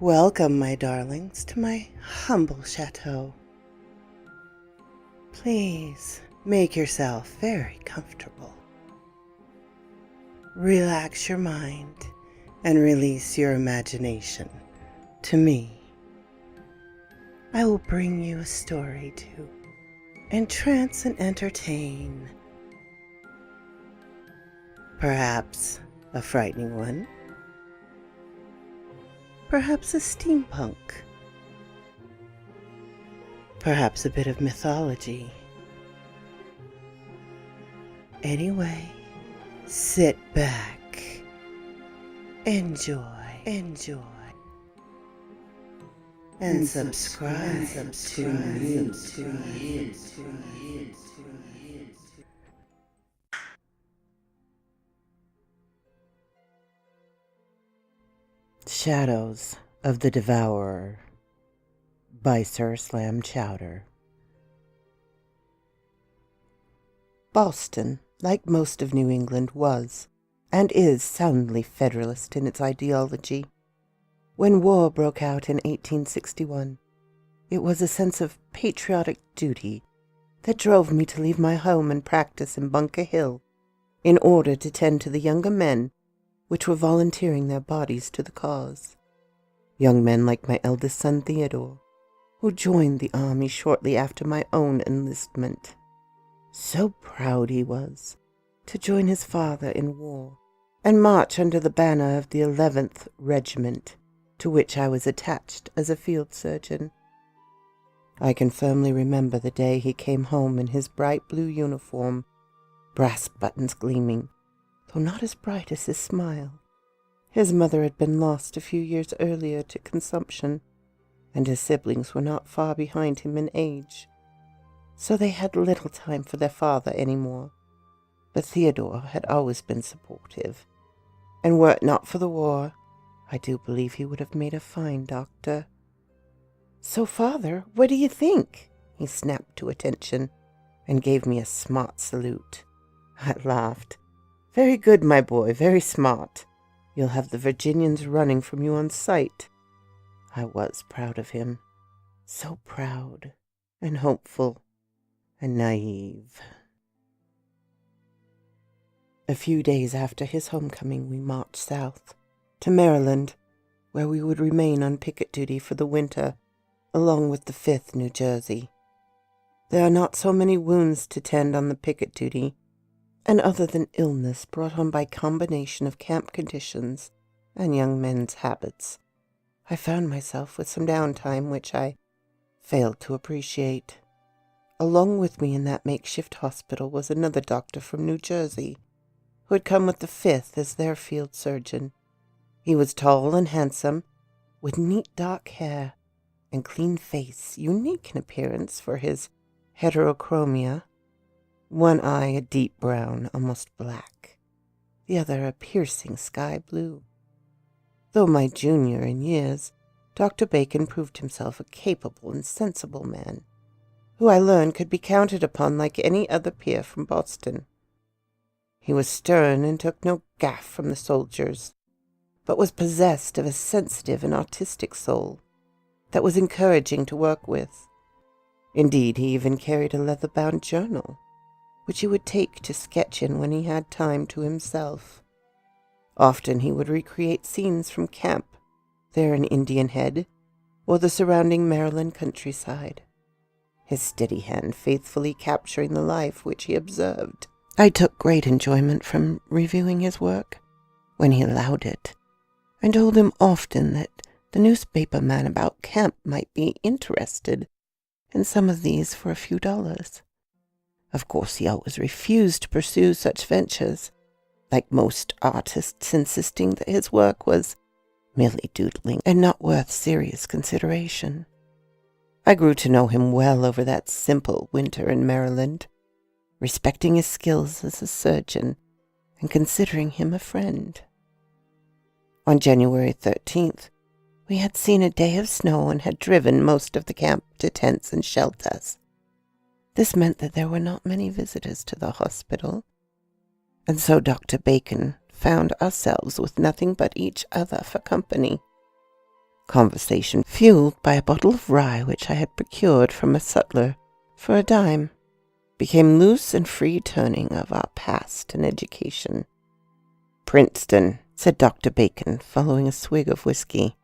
Welcome, my darlings, to my humble chateau. Please make yourself very comfortable. Relax your mind and release your imagination to me. I will bring you a story to entrance and entertain. Perhaps a frightening one. Perhaps a steampunk. Perhaps a bit of mythology. Anyway, sit back, enjoy, and subscribe to me. Shadows of the Devourer by SirSlamChowder. Boston, like most of New England, was and is soundly Federalist in its ideology. When war broke out in 1861, it was a sense of patriotic duty that drove me to leave my home and practice in Bunker Hill in order to tend to the younger men which were volunteering their bodies to the cause. Young men like my eldest son Theodore, who joined the army shortly after my own enlistment. So proud he was to join his father in war and march under the banner of the 11th Regiment, to which I was attached as a field surgeon. I can firmly remember the day he came home in his bright blue uniform, brass buttons gleaming, though not as bright as his smile. His mother had been lost a few years earlier to consumption, and his siblings were not far behind him in age, so they had little time for their father any more. But Theodore had always been supportive, and were it not for the war, I do believe he would have made a fine doctor. "So, father, what do you think?" he snapped to attention, and gave me a smart salute. I laughed. "Very good, my boy, very smart. You'll have the Virginians running from you on sight." I was proud of him. So proud, and hopeful, and naive. A few days after his homecoming, we marched south to Maryland, where we would remain on picket duty for the winter, along with the 5th New Jersey. There are not so many wounds to tend on the picket duty, and other than illness brought on by combination of camp conditions and young men's habits, I found myself with some downtime which I failed to appreciate. Along with me in that makeshift hospital was another doctor from New Jersey, who had come with the 5th as their field surgeon. He was tall and handsome, with neat dark hair and clean face, unique in appearance for his heterochromia. One eye a deep brown, almost black, the other a piercing sky blue. Though my junior in years, Dr. Bacon proved himself a capable and sensible man, who I learned could be counted upon like any other peer from Boston. He was stern and took no gaff from the soldiers, but was possessed of a sensitive and artistic soul that was encouraging to work with. Indeed, he even carried a leather-bound journal, which he would take to sketch in when he had time to himself. Often he would recreate scenes from camp, there in Indian Head, or the surrounding Maryland countryside, his steady hand faithfully capturing the life which he observed. I took great enjoyment from reviewing his work, when he allowed it, and told him often that the newspaper man about camp might be interested in some of these for a few dollars. Of course, he always refused to pursue such ventures, like most artists, insisting that his work was merely doodling and not worth serious consideration. I grew to know him well over that simple winter in Maryland, respecting his skills as a surgeon and considering him a friend. On January 13th, we had seen a day of snow and had driven most of the camp to tents and shelters. This meant that there were not many visitors to the hospital, and so Dr. Bacon found ourselves with nothing but each other for company. Conversation fueled by a bottle of rye which I had procured from a sutler for a dime became loose and free turning of our past and education. "Princeton," said Dr. Bacon, following a swig of whiskey.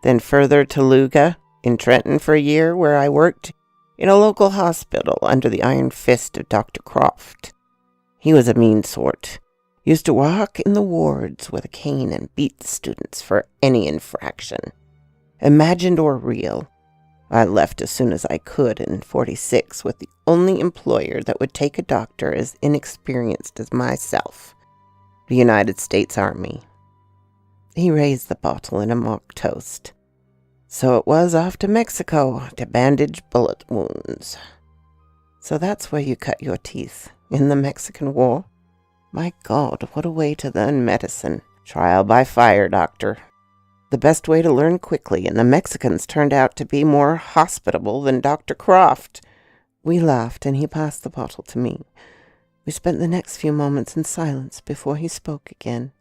"Then further to Luga, in Trenton for a year, where I worked in a local hospital under the iron fist of Dr. Croft. He was a mean sort. Used to walk in the wards with a cane and beat the students for any infraction, imagined or real. I left as soon as I could in '46 with the only employer that would take a doctor as inexperienced as myself, the United States Army." He raised the bottle in a mock toast. "So it was off to Mexico to bandage bullet wounds." "So that's where you cut your teeth, in the Mexican War? My God, what a way to learn medicine." "Trial by fire, doctor. The best way to learn quickly, and the Mexicans turned out to be more hospitable than Dr. Croft." We laughed, and he passed the bottle to me. We spent the next few moments in silence before he spoke again.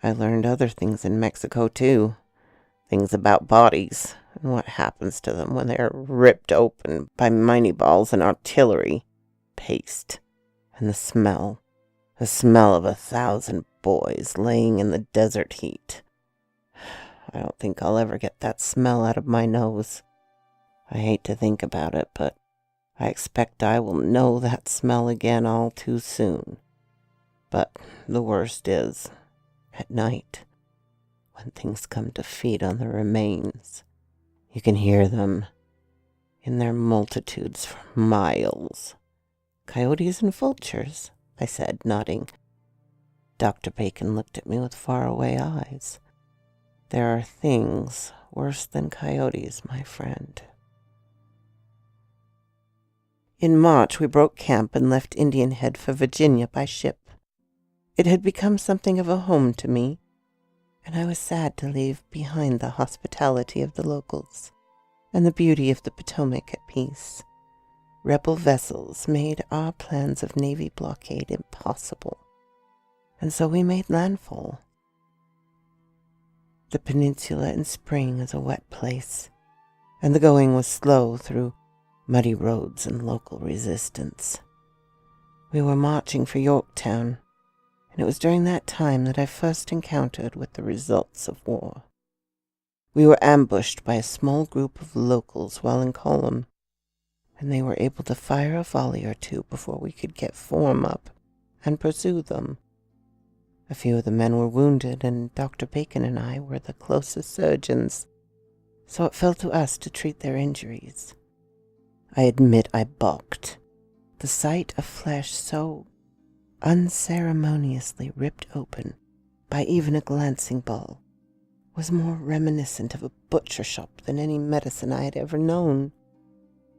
"I learned other things in Mexico, too. Things about bodies, and what happens to them when they are ripped open by minie balls and artillery. Paste. And the smell of 1,000 boys laying in the desert heat. I don't think I'll ever get that smell out of my nose. I hate to think about it, but I expect I will know that smell again all too soon. But the worst is, at night, when things come to feed on the remains, you can hear them in their multitudes for miles." "Coyotes and vultures," I said, nodding. Dr. Bacon looked at me with faraway eyes. "There are things worse than coyotes, my friend." In March, we broke camp and left Indian Head for Virginia by ship. It had become something of a home to me, and I was sad to leave behind the hospitality of the locals and the beauty of the Potomac at peace. Rebel vessels made our plans of Navy blockade impossible, and so we made landfall. The peninsula in spring is a wet place, and the going was slow through muddy roads and local resistance. We were marching for Yorktown, and it was during that time that I first encountered with the results of war. We were ambushed by a small group of locals while in column, and they were able to fire a volley or two before we could get form up and pursue them. A few of the men were wounded, and Dr. Bacon and I were the closest surgeons, so it fell to us to treat their injuries. I admit I balked. The sight of flesh so unceremoniously ripped open by even a glancing ball was more reminiscent of a butcher shop than any medicine I had ever known.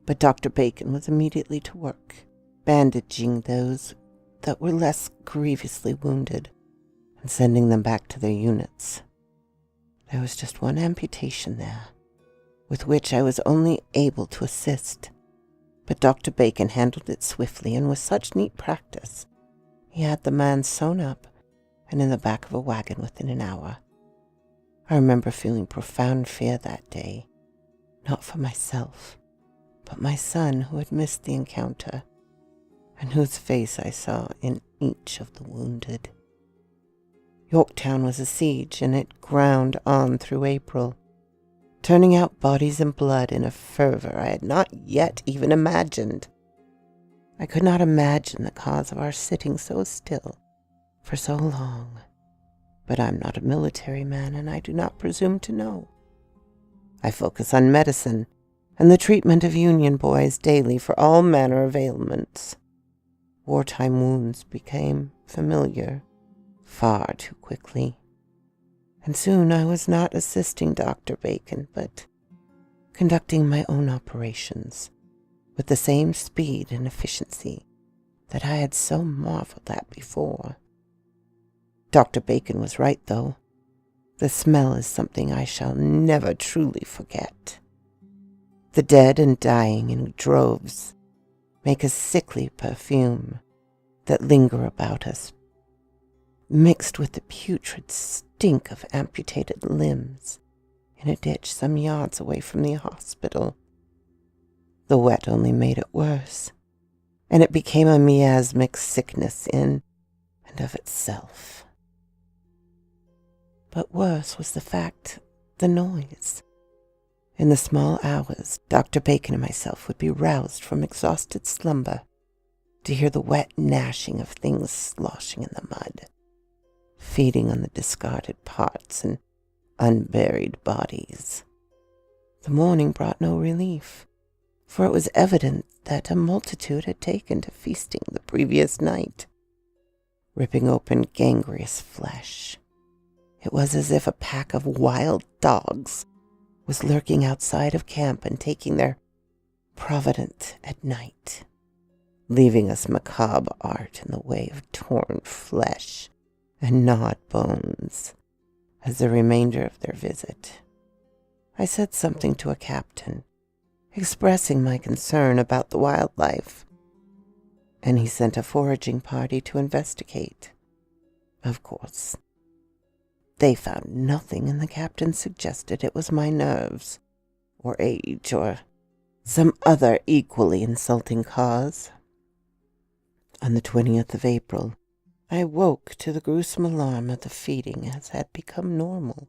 But Dr. Bacon was immediately to work, bandaging those that were less grievously wounded and sending them back to their units. There was just one amputation there, with which I was only able to assist, but Dr. Bacon handled it swiftly and with such neat practice. He had the man sewn up and in the back of a wagon within an hour. I remember feeling profound fear that day, not for myself, but my son who had missed the encounter, and whose face I saw in each of the wounded. Yorktown was a siege, and it ground on through April, turning out bodies and blood in a fervor I had not yet even imagined. I could not imagine the cause of our sitting so still for so long, but I'm not a military man, and I do not presume to know. I focus on medicine and the treatment of Union boys daily for all manner of ailments. Wartime wounds became familiar far too quickly, and soon I was not assisting Dr. Bacon, but conducting my own operations with the same speed and efficiency that I had so marveled at before. Dr. Bacon was right, though. The smell is something I shall never truly forget. The dead and dying in droves make a sickly perfume that linger about us, mixed with the putrid stink of amputated limbs in a ditch some yards away from the hospital. The wet only made it worse, and it became a miasmic sickness in and of itself. But worse was the noise. In the small hours, Dr. Bacon and myself would be roused from exhausted slumber to hear the wet gnashing of things sloshing in the mud, feeding on the discarded parts and unburied bodies. The morning brought no relief, for it was evident that a multitude had taken to feasting the previous night, ripping open gangrenous flesh. It was as if a pack of wild dogs was lurking outside of camp and taking their providence at night, leaving us macabre art in the way of torn flesh and gnawed bones as the remainder of their visit. I said something to a captain, expressing my concern about the wildlife, and he sent a foraging party to investigate. Of course, they found nothing, and the captain suggested it was my nerves, or age, or some other equally insulting cause. On the 20th of April, I woke to the gruesome alarm of the feeding as had become normal,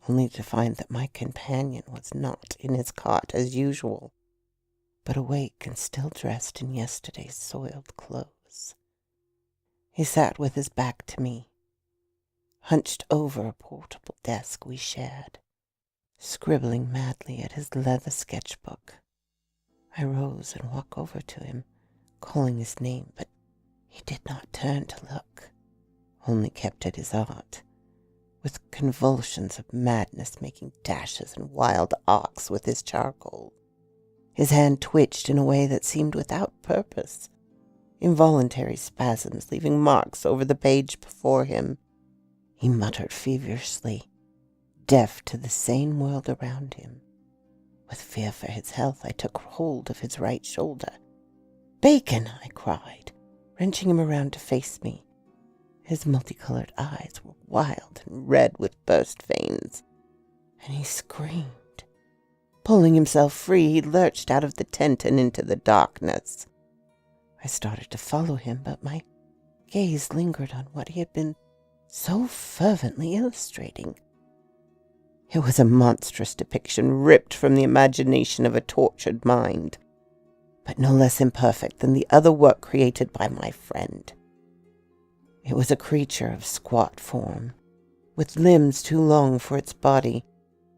only to find that my companion was not in his cot as usual, but awake and still dressed in yesterday's soiled clothes. He sat with his back to me, hunched over a portable desk we shared, scribbling madly at his leather sketchbook. I rose and walked over to him, calling his name, but he did not turn to look, only kept at his art, with convulsions of madness making dashes and wild arcs with his charcoal. His hand twitched in a way that seemed without purpose, involuntary spasms leaving marks over the page before him. He muttered feverishly, deaf to the sane world around him. With fear for his health, I took hold of his right shoulder. "Bacon!" I cried, wrenching him around to face me. His multicolored eyes were wild and red with burst veins, and he screamed. Pulling himself free, he lurched out of the tent and into the darkness. I started to follow him, but my gaze lingered on what he had been so fervently illustrating. It was a monstrous depiction ripped from the imagination of a tortured mind, but no less imperfect than the other work created by my friend. It was a creature of squat form, with limbs too long for its body,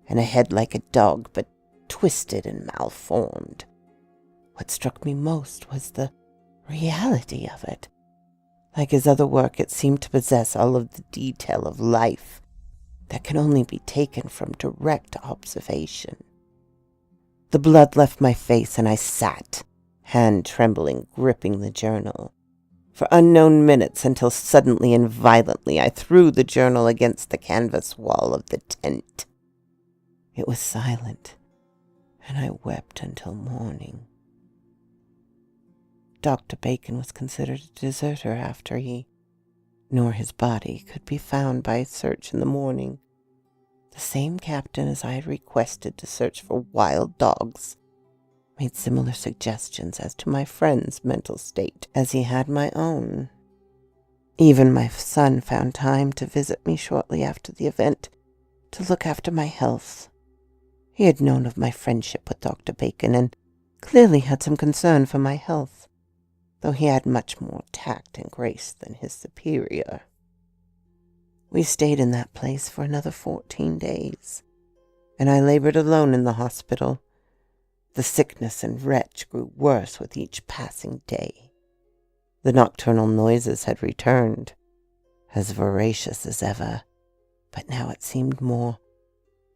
and a head like a dog, but twisted and malformed. What struck me most was the reality of it. Like his other work, it seemed to possess all of the detail of life that can only be taken from direct observation. The blood left my face, and I sat, hand trembling, gripping the journal, for unknown minutes, until suddenly and violently I threw the journal against the canvas wall of the tent. It was silent, and I wept until morning. Dr. Bacon was considered a deserter after nor his body could be found by a search in the morning. The same captain as I had requested to search for wild dogs made similar suggestions as to my friend's mental state as he had my own. Even my son found time to visit me shortly after the event to look after my health. He had known of my friendship with Dr. Bacon and clearly had some concern for my health, though he had much more tact and grace than his superior. We stayed in that place for another 14 days, and I labored alone in the hospital. The sickness and retch grew worse with each passing day. The nocturnal noises had returned, as voracious as ever, but now it seemed more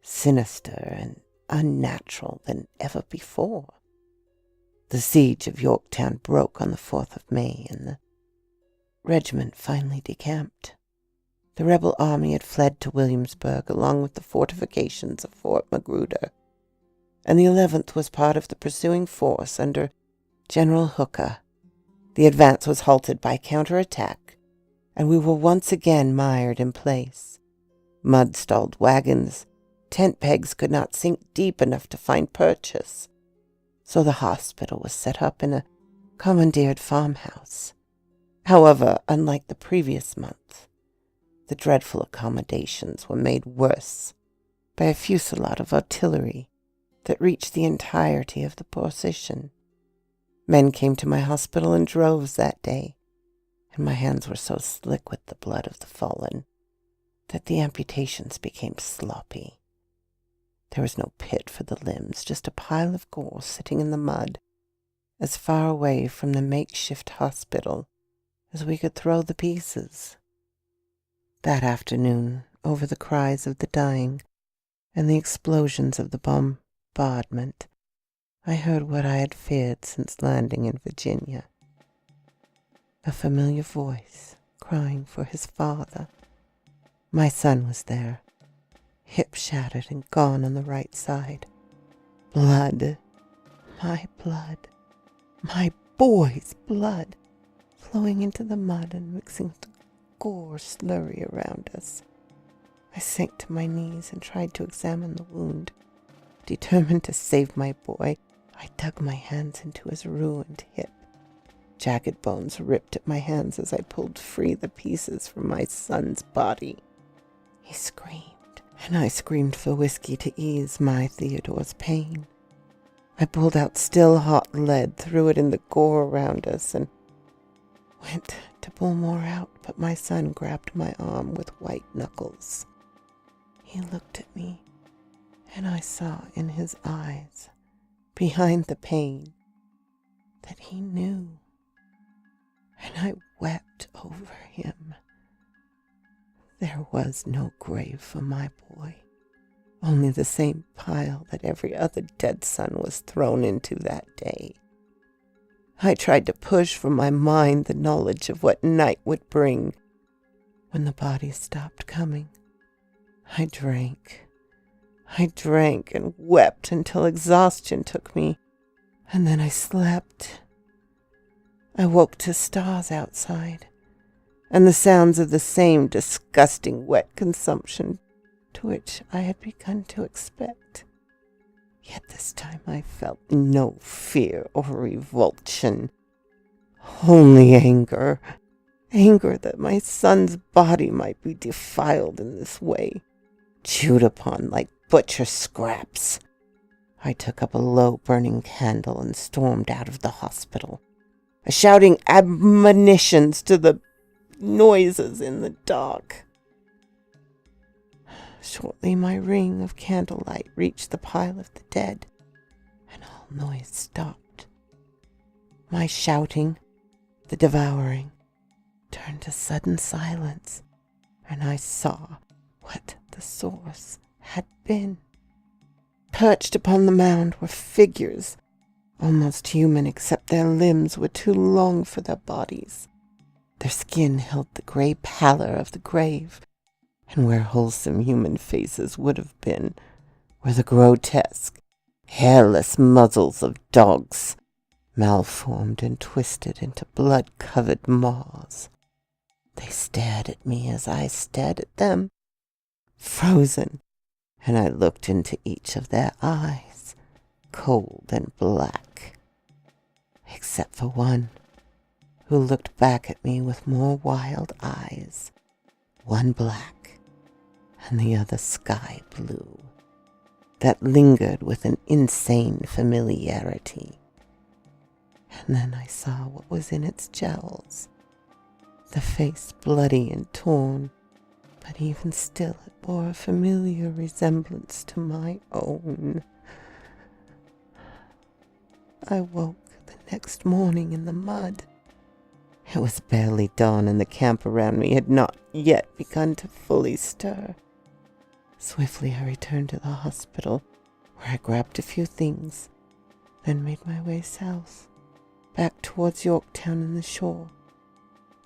sinister and unnatural than ever before. The siege of Yorktown broke on the 4th of May, and the regiment finally decamped. The rebel army had fled to Williamsburg along with the fortifications of Fort Magruder, and the 11th was part of the pursuing force under General Hooker. The advance was halted by counterattack, and we were once again mired in place. Mud-stalled wagons, Tent pegs could not sink deep enough to find purchase, so the hospital was set up in a commandeered farmhouse. However, unlike the previous month, the dreadful accommodations were made worse by a fusillade of artillery that reached the entirety of the position. Men came to my hospital in droves that day, and my hands were so slick with the blood of the fallen that the amputations became sloppy. There was no pit for the limbs, just a pile of gore sitting in the mud, as far away from the makeshift hospital as we could throw the pieces. That afternoon, over the cries of the dying and the explosions of the bombardment, I heard what I had feared since landing in Virginia. A familiar voice crying for his father. My son was there, hip shattered and gone on the right side. Blood, my boy's blood, flowing into the mud and mixing with the gore slurry around us. I sank to my knees and tried to examine the wound. Determined to save my boy, I dug my hands into his ruined hip. Jagged bones ripped at my hands as I pulled free the pieces from my son's body. He screamed, and I screamed for whiskey to ease my Theodore's pain. I pulled out still hot lead, threw it in the gore around us, and went to pull more out, but my son grabbed my arm with white knuckles. He looked at me, and I saw in his eyes, behind the pain, that he knew, and I wept over him. There was no grave for my boy, only the same pile that every other dead son was thrown into that day. I tried to push from my mind the knowledge of what night would bring. When the bodies stopped coming, I drank and wept until exhaustion took me, and then I slept. I woke to stars outside, and the sounds of the same disgusting wet consumption to which I had begun to expect. Yet this time I felt no fear or revulsion, only anger that my son's body might be defiled in this way, chewed upon like butcher scraps. I took up a low-burning candle and stormed out of the hospital, shouting admonitions to the noises in the dark. Shortly my ring of candlelight reached the pile of the dead, and all noise stopped. My shouting, the devouring, turned to sudden silence, and I saw what the source had been. Perched upon the mound were figures, almost human except their limbs were too long for their bodies. Their skin held the gray pallor of the grave, and where wholesome human faces would have been were the grotesque, hairless muzzles of dogs, malformed and twisted into blood-covered maws. They stared at me as I stared at them, frozen, and I looked into each of their eyes, cold and black, except for one, who looked back at me with more wild eyes, one black and the other sky blue, that lingered with an insane familiarity. And then I saw what was in its jowls, the face bloody and torn, but even still it bore a familiar resemblance to my own. I woke the next morning in the mud. It was barely dawn, and the camp around me had not yet begun to fully stir. Swiftly I returned to the hospital, where I grabbed a few things, then made my way south, back towards Yorktown and the shore.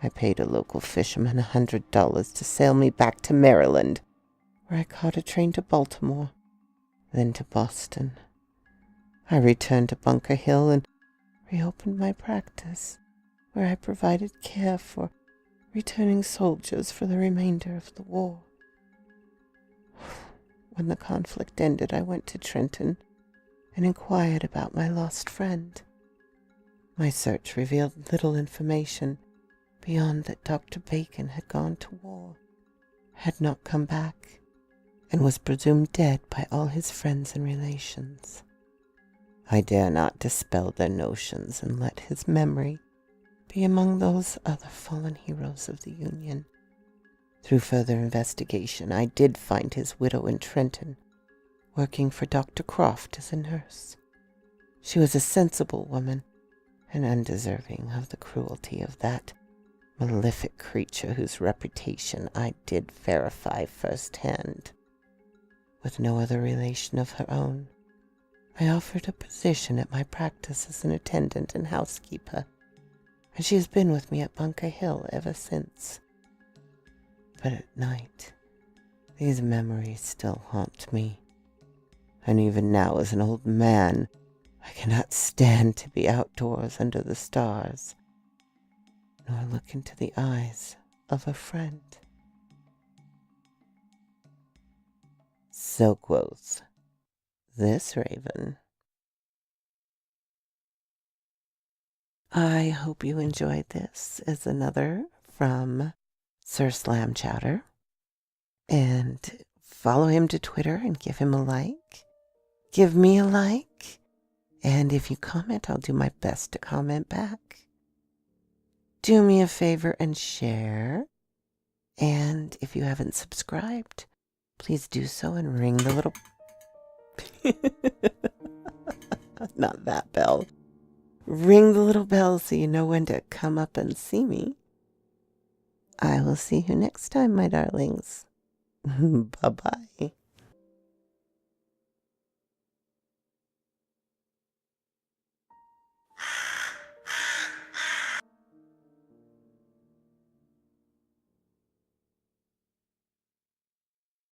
I paid a local fisherman $100 to sail me back to Maryland, where I caught a train to Baltimore, then to Boston. I returned to Bunker Hill and reopened my practice, where I provided care for returning soldiers for the remainder of the war. When the conflict ended, I went to Trenton and inquired about my lost friend. My search revealed little information beyond that Dr. Bacon had gone to war, had not come back, and was presumed dead by all his friends and relations. I dare not dispel their notions and let his memory be among those other fallen heroes of the Union. Through further investigation, I did find his widow in Trenton, working for Dr. Croft as a nurse. She was a sensible woman, and undeserving of the cruelty of that malefic creature whose reputation I did verify firsthand. With no other relation of her own, I offered a position at my practice as an attendant and housekeeper, and she has been with me at Bunker Hill ever since. But at night, these memories still haunt me, and even now as an old man, I cannot stand to be outdoors under the stars, nor look into the eyes of a friend. So quoth this raven. I hope you enjoyed this as another from SirSlamChowder. And follow him to Twitter and give him a like. Give me a like. And if you comment, I'll do my best to comment back. Do me a favor and share. And if you haven't subscribed, please do so and ring the little... Not that bell. Ring the little bell so you know when to come up and see me. I will see you next time, my darlings. Bye-bye.